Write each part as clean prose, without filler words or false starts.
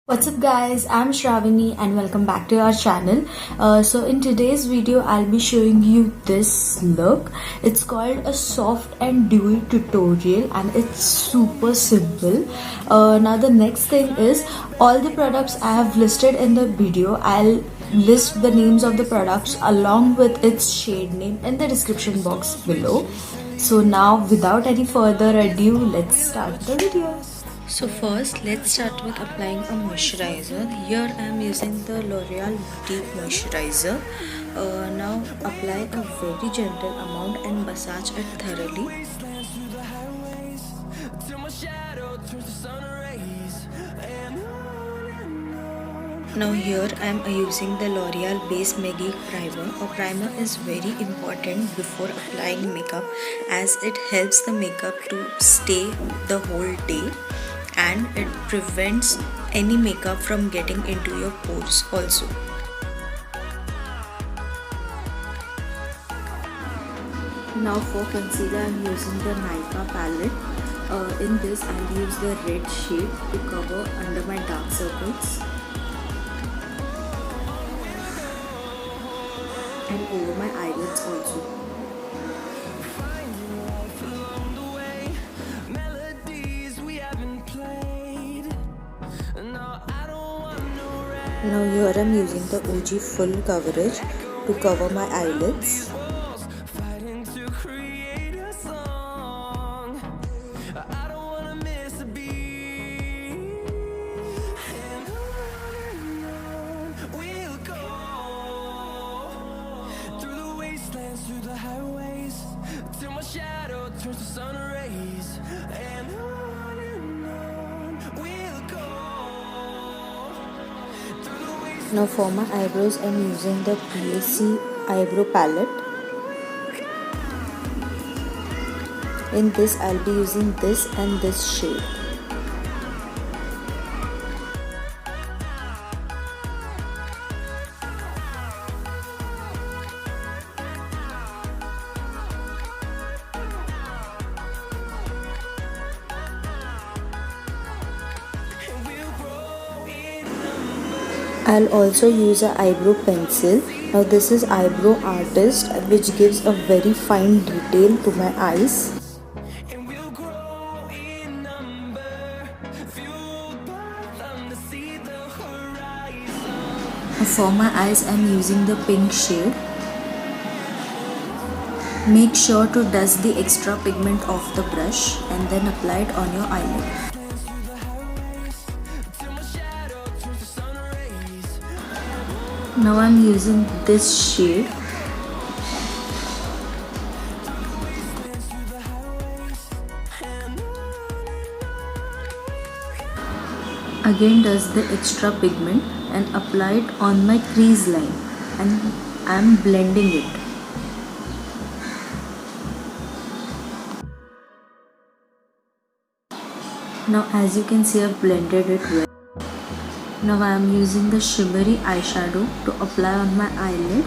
What's up guys, I'm Shravani and welcome back to our channel. So in today's video I'll be showing you this look. It's called a soft and dewy tutorial and it's super simple. Now the next thing is all the products I have listed in the video. I'll list the names of the products along with its shade name in the description box below. So now without any further ado, let's start the video. So first let's start with applying a moisturizer. Here I am using the L'Oreal Boutique moisturizer. Now apply a very gentle amount and massage it thoroughly. Now here I am using the L'Oreal base Magique primer. A primer is very important before applying makeup as it helps the makeup to stay the whole day and it prevents any makeup from getting into your pores also. Now for concealer I am using the Nykka palette. In this I'll use the red shade to cover under my dark circles and over my eyelids also. Now here I am using the OG full coverage to cover my eyelids. Now for my eyebrows I am using the M.A.C eyebrow palette. In this I'll be using this and this shade. I'll also use an eyebrow pencil. Now this is Eyebrow Artist which gives a very fine detail to my eyes. For my eyes I'm using the pink shade. Make sure to dust the extra pigment off the brush and then apply it on your eyelid. Now I'm using this shade. Again dust the extra pigment and apply it on my crease line and I'm blending it. Now as you can see I've blended it well. Now I am using the shimmery eyeshadow to apply on my eyelid.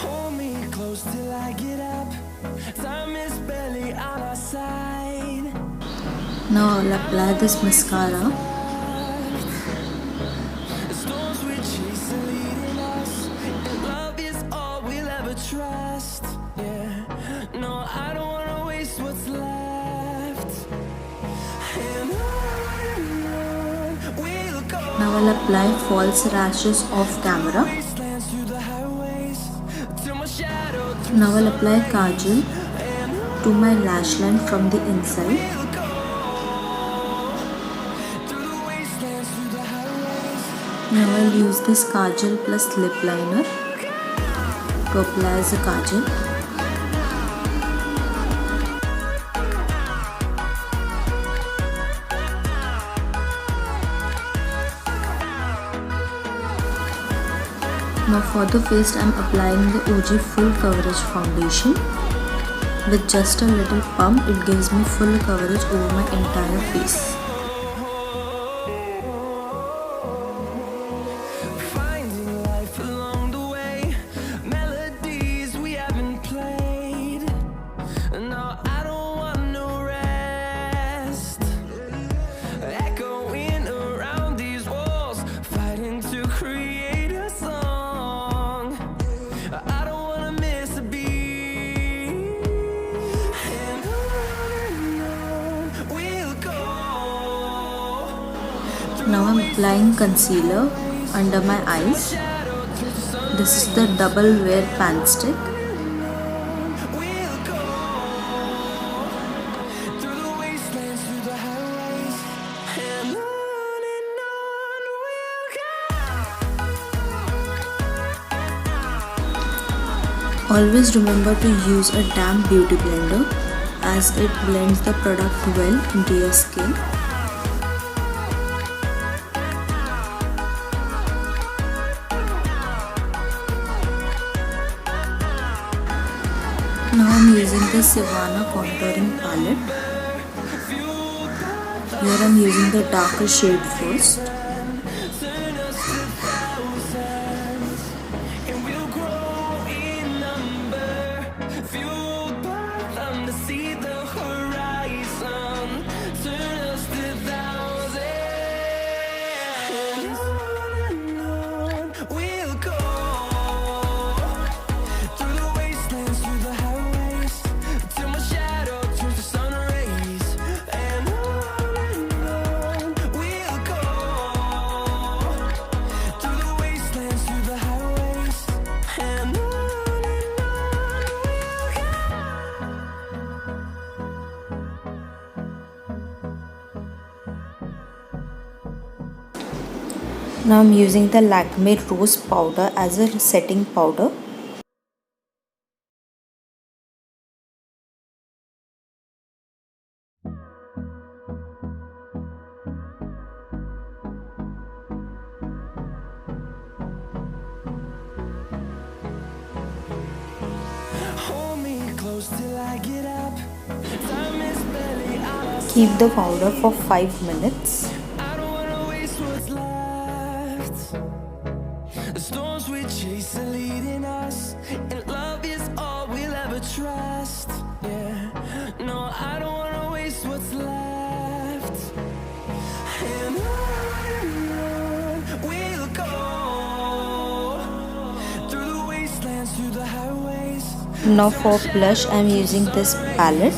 Hold me close till I get up. Time is barely on our side. Now I'll apply this mascara. Storms we chase are leading us, and love is all we'll ever trust. Yeah, no, I don't wanna waste what's left. Now I'll apply false lashes off camera. Now I'll apply Kajal to my lash line from the inside. Now I'll use this Kajal plus lip liner to apply as a Kajal. Now for the face I am applying the OG full coverage foundation. With just a little pump it gives me full coverage over my entire face. No, I don't want no rest. Now I'm applying concealer under my eyes. This is the double wear pan stick. Always remember to use a damp beauty blender as it blends the product well into your skin. Now I'm using the Sivannah contouring palette. Here I'm using the darker shade first. Now I'm using the Lakme Rose powder as a setting powder. Keep the powder for 5 minutes. The storms we chase are leading us, and love is all we'll ever trust. Yeah, no, I don't wanna waste what's left. And on we'll go through the wastelands, through the highways. Now for blush, I'm using this palette.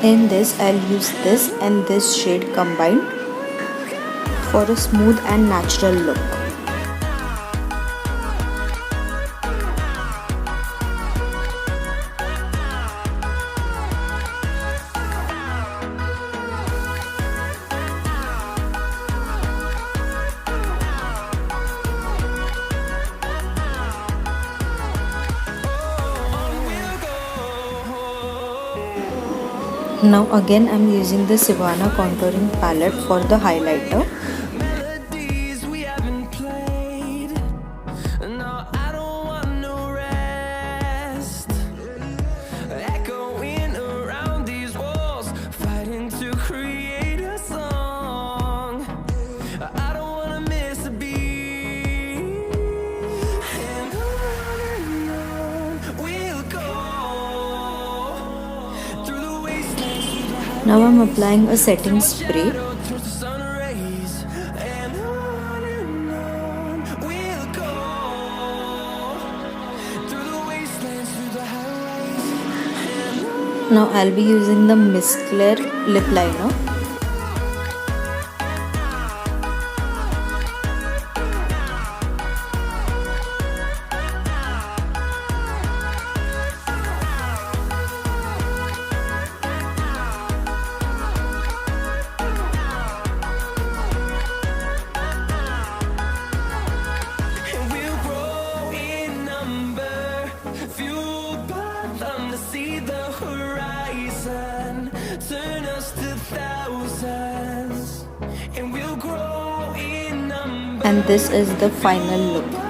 In this, I'll use this and this shade combined for a smooth and natural look. Now again I'm using the Sivannah contouring palette for the highlighter. Now I'm applying a setting spray. Now I'll be using the Miss Claire lip liner. And this is the final look.